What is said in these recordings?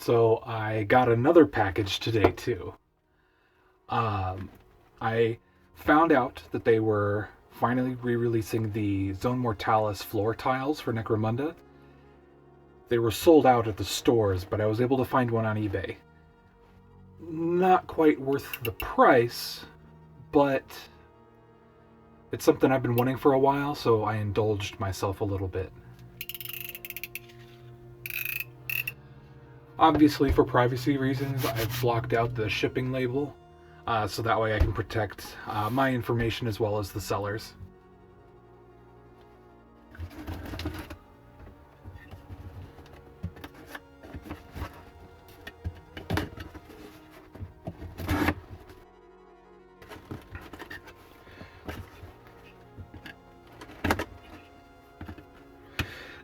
So I got another package today too. I found out that they were finally re-releasing the Zone Mortalis floor tiles for Necromunda. They were sold out at the stores, but I was able to find one on eBay. Not quite worth the price, but it's something I've been wanting for a while, so I indulged myself a little bit. Obviously, for privacy reasons, I've blocked out the shipping label, so that way I can protect my information as well as the sellers.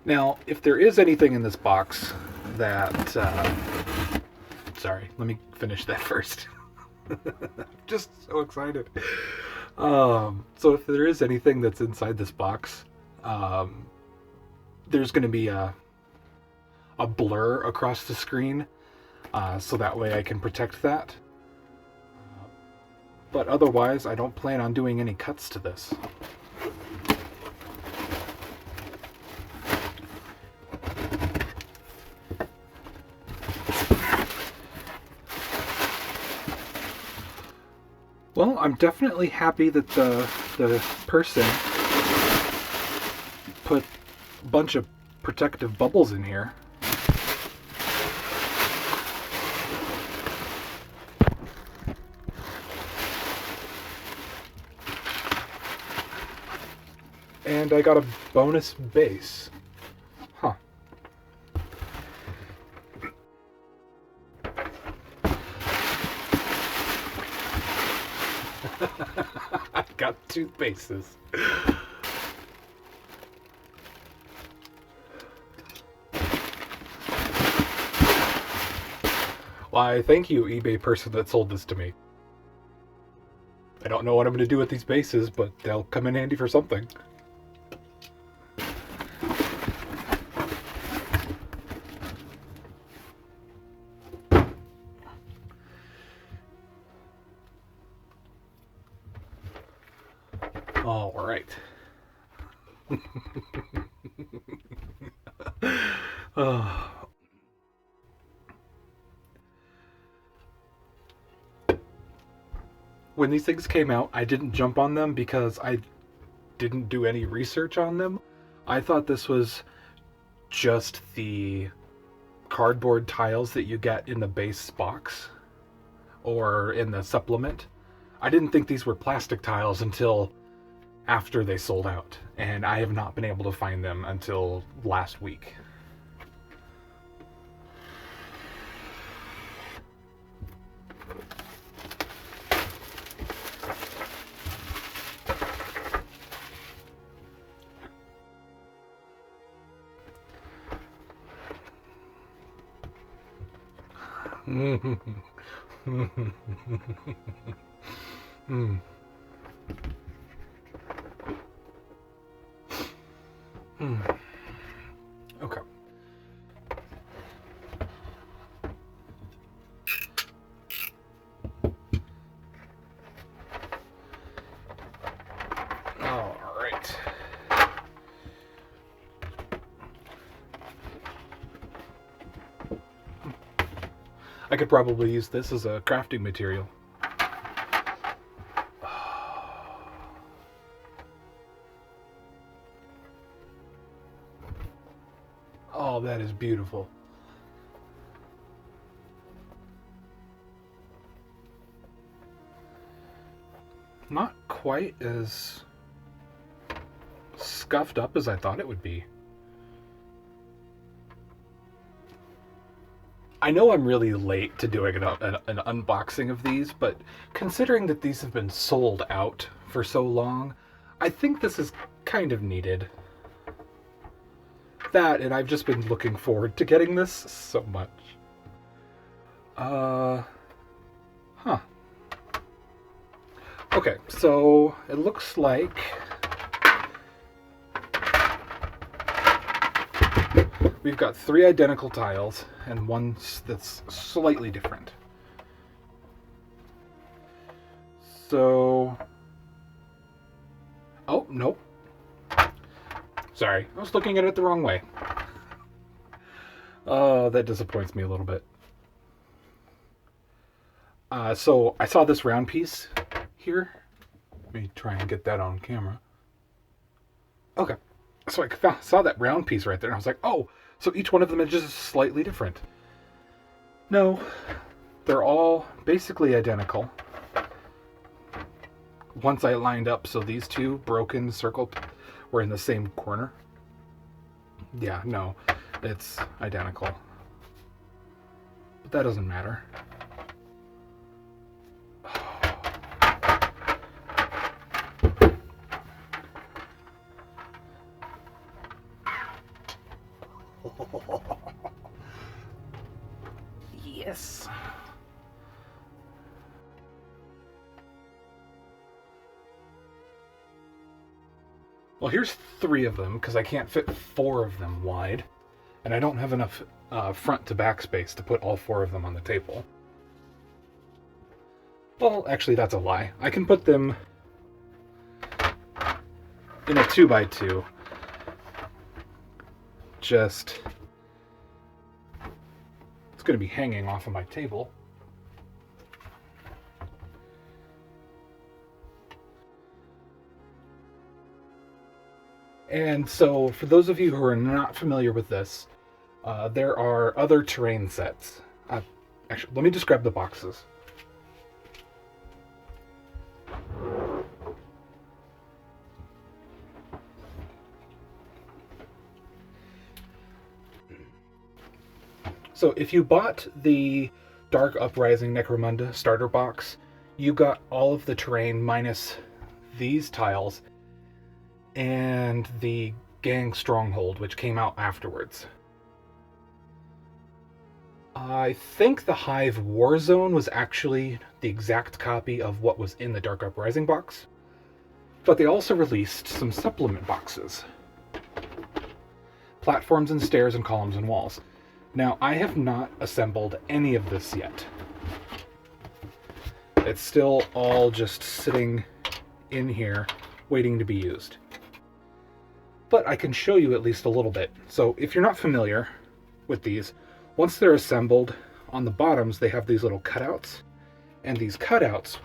Now, if there is anything in this box that... sorry, let me finish that first. Just so excited. So if there is anything that's inside this box, there's going to be a blur across the screen, so that way I can protect that. But otherwise, I don't plan on doing any cuts to this. Well, I'm definitely happy that the person put a bunch of protective bubbles in here. And I got a bonus base. Huh. I got 2 bases. Why, thank you, eBay person that sold this to me. I don't know what I'm going to do with these bases, but they'll come in handy for something. All right. When these things came out, I didn't jump on them because I didn't do any research on them. I thought this was just the cardboard tiles that you get in the base box or in the supplement. I didn't think these were plastic tiles until after they sold out, and I have not been able to find them until last week. Okay. All right. I could probably use this as a crafting material. Oh, that is beautiful. Not quite as scuffed up as I thought it would be. I know I'm really late to doing an unboxing of these, but considering that these have been sold out for so long, I think this is kind of needed. That, and I've just been looking forward to getting this so much. Huh. Okay, so it looks like we've got 3 identical tiles and one that's slightly different. So, oh, nope. Sorry, I was looking at it the wrong way. Oh, that disappoints me a little bit. So I saw this round piece here. Let me try and get that on camera. Okay. So I saw that round piece right there, and I was like, oh, so each one of them is just slightly different. No, they're all basically identical. Once I lined up, so these 2 broken circled were in the same corner. Yeah, no, it's identical. But that doesn't matter. Yes. Well, here's 3 of them, because I can't fit 4 of them wide. And I don't have enough front to back space to put all 4 of them on the table. Well, actually, that's a lie. I can put them in a 2x2. Just... it's going to be hanging off of my table. And so, for those of you who are not familiar with this, there are other terrain sets. Actually, let me just grab the boxes. So if you bought the Dark Uprising Necromunda starter box, you got all of the terrain minus these tiles and the Gang Stronghold, which came out afterwards. I think the Hive Warzone was actually the exact copy of what was in the Dark Uprising box, but they also released some supplement boxes. Platforms and stairs and columns and walls. Now, I have not assembled any of this yet. It's still all just sitting in here, waiting to be used. But I can show you at least a little bit. So if you're not familiar with these, once they're assembled, on the bottoms they have these little cutouts. And these cutouts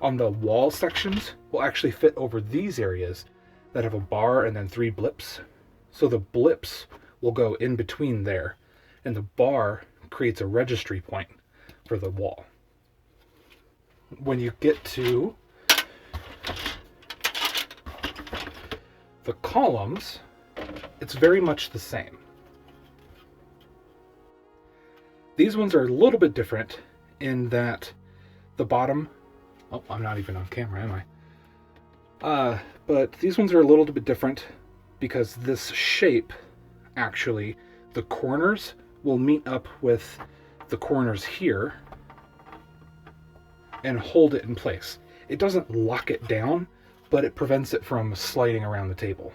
on the wall sections will actually fit over these areas that have a bar and then 3 blips. So the blips will go in between there. And the bar creates a registry point for the wall. When you get to the columns, it's very much the same. These ones are a little bit different in that the bottom... oh, I'm not even on camera, am I? But these ones are a little bit different because this shape, actually, the corners will meet up with the corners here and hold it in place. It doesn't lock it down, but it prevents it from sliding around the table.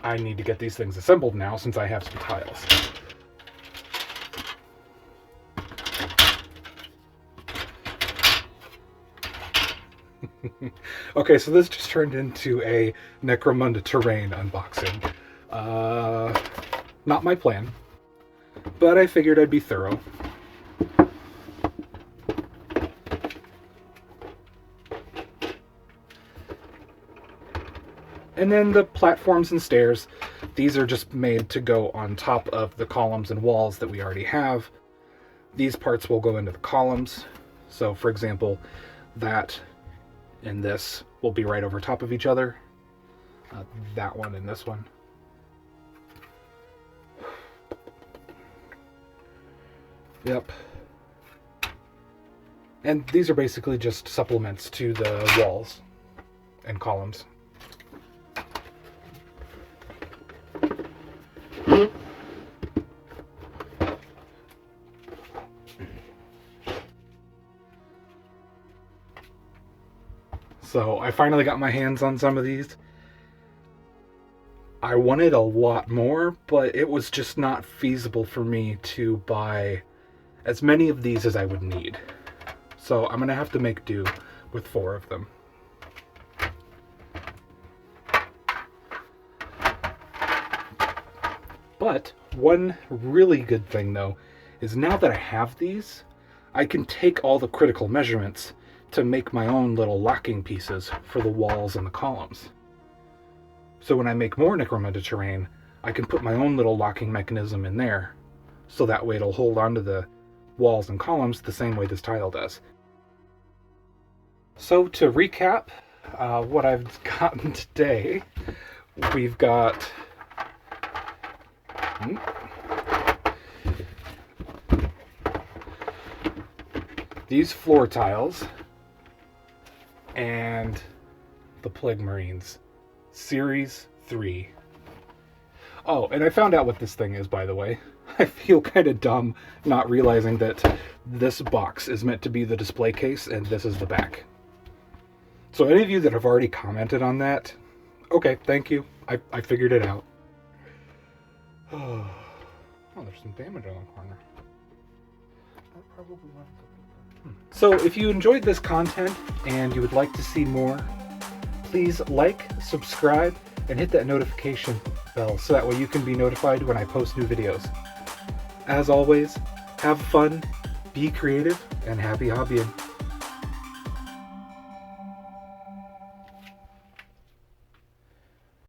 I need to get these things assembled now since I have some tiles. Okay, so this just turned into a Necromunda terrain unboxing. Not my plan, but I figured I'd be thorough. And then the platforms and stairs, these are just made to go on top of the columns and walls that we already have. These parts will go into the columns. So for example, that and this will be right over top of each other. That one and this one. Yep. And these are basically just supplements to the walls and columns. So I finally got my hands on some of these. I wanted a lot more, but it was just not feasible for me to buy as many of these as I would need. So I'm going to have to make do with 4 of them. But one really good thing though is now that I have these, I can take all the critical measurements to make my own little locking pieces for the walls and the columns. So when I make more Necromunda terrain, I can put my own little locking mechanism in there, so that way it'll hold onto the walls and columns the same way this tile does. So to recap what I've gotten today, we've got these floor tiles and the Plague Marines. Series 3. Oh, and I found out what this thing is, by the way. I feel kind of dumb not realizing that this box is meant to be the display case and this is the back. So any of you that have already commented on that, okay, thank you. I figured it out. Oh, there's some damage on the corner. That probably went. So if you enjoyed this content and you would like to see more, please like, subscribe, and hit that notification bell so that way you can be notified when I post new videos. As always, have fun, be creative, and happy hobbying.